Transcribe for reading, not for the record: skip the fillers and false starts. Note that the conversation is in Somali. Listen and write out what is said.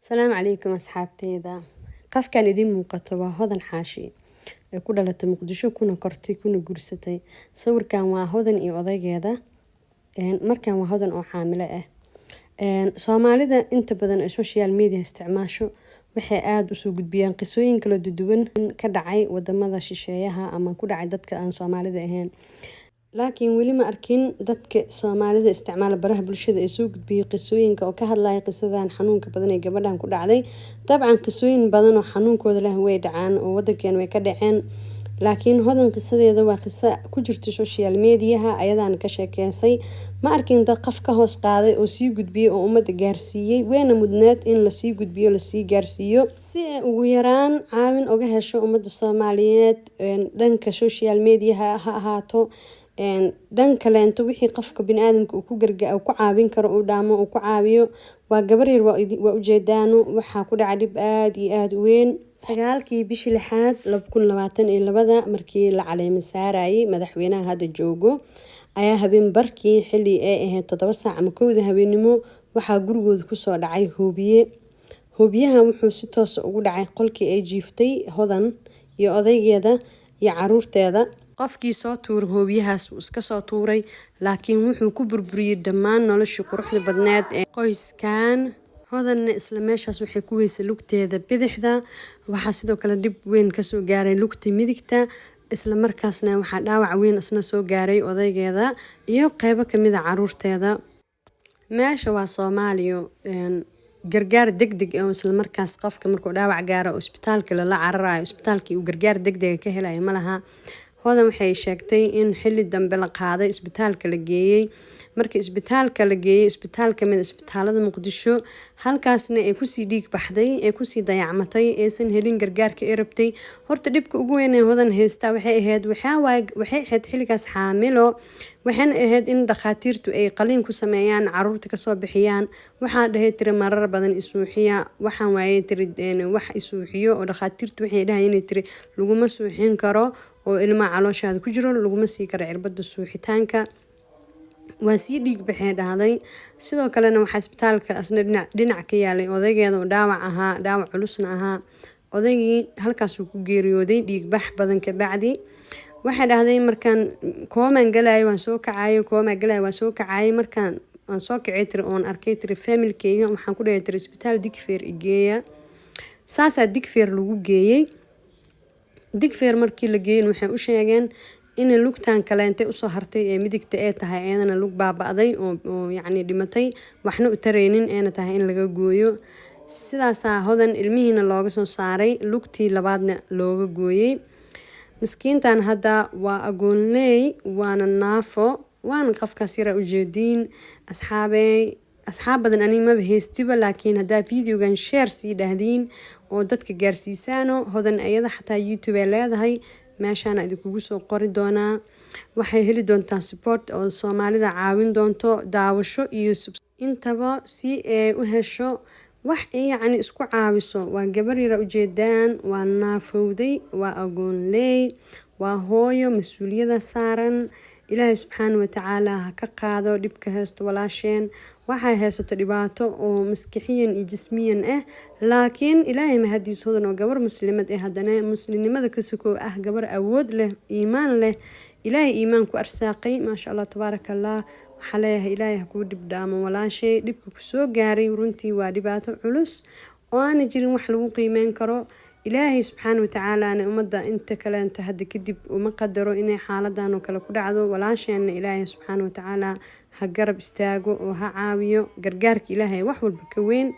السلام عليكم أصحابتيدا qafkan idin muuqato waa hodan xaashi ee ku dhalatay muqdisho kuna kortay kuna guursatay sawirkan waa hodan iyo odaygeeda markan waa hodan oo xaamilo ah Soomaalida inta badan ee social media isticmaasho waxay aad u soo gudbiyaan qisooyin kala duwan ka dhacay wadamada shisheeyaha ama ku dhacay dadka aan Soomaalida ahayn laakiin weli ma arkin dadka Soomaalida isticmaala baraha bulshada ee soo gudbiyay qisooyinka oo ka hadlaya qisadan xanuunka badan ee gabadhan ku dhacday dabcan qisooyin badan oo xanuunkooda leh way dhacaan oo wadankan way ka dhaceen laakiin hodan qisadeeda waa qiso ku jirta social media ayadana ka sheekeysay ma arkin dad qof ka hoos qaaday oo sii gudbiyay oo umada gaarsiiyay weena mudneed in la sii gudbiyo la sii gaarsiiyo si ay ugu yaraan caawin uga hesho umada Soomaaliyeed dhanka social media ha ahaato dhan kaleento wixii qofka bini'aadamka uu ku gargaar ku caawin karo uu dhaamo uu ku caawiyo waa gabar yar waa ujeedaano waxa ku dhacay dib aad iyo aad u weyn sagaalkii bishii 6aad 2022 markii la caleema saarayay madaxweynaha hadda joogo ayaa habeen barkii xilli ay ahayd 7 saac ama 1 habeenimo waxa gurigooda ku soo dhacay hoobiyaha wuxuu si toos ah ugu dhacay qolkii ay jiiftay hodan iyo odaygeeda iyo caruurteeda qofkii soo tuur hoobiyahaas iska soo tuuray laakiin wuxuu ku burburiyay dhammaan noloshii quruxda badneed ee qoyskan hodanna isla meeshaas waxay ku weysay lugteeda bidixda waxa sidoo kale dib weyn ka soo gaaray lugta midigta isla markaasna waxa dhaawac weyn isna soo gaaray odaygeeda iyo qaybo kamid ah caruurteeda meesha waa Soomaaliya gargaar degdeg ah isla markaas qofka markuu dhaawac gaaro isbitaalka la cararayo isbitaalkii uu gargaar degdeg ka helay malaha hodan waxay sheegtay in xilli dambe la qaaday isbitaalka la geeyay markii isbitaalka la geeyay isbitaalka mid isbitaalada Muqdisho halkaasna ay ku sii dhiig baxday ay ku sii dayacmatay aysan helin gargaarka ay rabtay horta dhibka ugu weyn ee hodan haysta waxay ahayd xilligaas xaamilo waxaan ahayd in dhaqaatiirtu ay qaliin ku sameeyaan caruurta ka soo bixiyaan waxa dhahay tiri marar badan isuuxiya waxaan waayay tiri wax isuuxiyo oo dhaqaatiirtu waxay dhahayn tiri laguma suuxin karo oo ilma calooshaada ku jiro laguma sii karo cirbada suuxitaanka waa sii dhiig baxay dhahday sidoo kalena waxa isbitaalka asna dhinac ka yaalay odaygeeda oo dhaawac culusna ahaa odaygii halkaas uu ku geeriyooday dhiig bax badan ka bacdi waxa dhahday markaan kooman galay waan soo kacay markaan aan soo kacay tiri oon arkay tiri familkeyga waxaan ku dhahay tiri isbitaal Digfeer igeeya saasa Digfeer lagu geeyay Digfeer markii la geeyay waxay u sheegeen in lugtaan kaleentay u soo hartay ee midigta ay tahay ayadana lug baaba'day oo yacni dhimatay waxna u tareenin ayna tahay in laga gooyo sidaas hodan ilmihiina looga soo saaray lugtii labaadna looga gooyay miskiintan hadda waa agoonley waana naafo waana qofkaas yara ujeediin asxaab badan ani ma haystiba laakiin hadaa videogan share sii dhahdiin oo dadka gaarsiisaano hodan ayada xataa YouTube ay leedahay meeshana idinku soo qori doonaa waxay heli doontaa support oo Soomaalida caawin doonto daawasho iyo intaba si ay u hesho wax ay yacni isku caawiso waa gabar yar ujeedaan waa naafowday waa agoonley waa hooyo mas'uuliyada saaran Ilaahay subxaanahu wa ta'aala ha ka qaado dhibka haysto walaasheen waxay haysato dhibaato oo maskaxiyan iyo jismiyan ah laakiin Ilaahay ma hadiis hodan oo gabar muslimad ah hadana muslimnimada ka soo ah gabar awood leh iimaan leh Ilaahay iimaan ku arsaaqay ma sha Allah tabarakallah waxa leeyahay Ilaahay ku dibdaamo walaashay dhibka ku soo gaaray runtii waa dhibaato culus oo aan jirin wax lagu qiimeyn karo Ilaahay subxaanahu wa ta'aala umada inta kale inta hadda kadib uma qadaro inay xaaladan oo kale ku dhacdo walaasheena Ilaahay subxaanahu wa ta'aala ha garab istaago oo ha caawiyo gargaarka Ilaahay wax walba ka weyn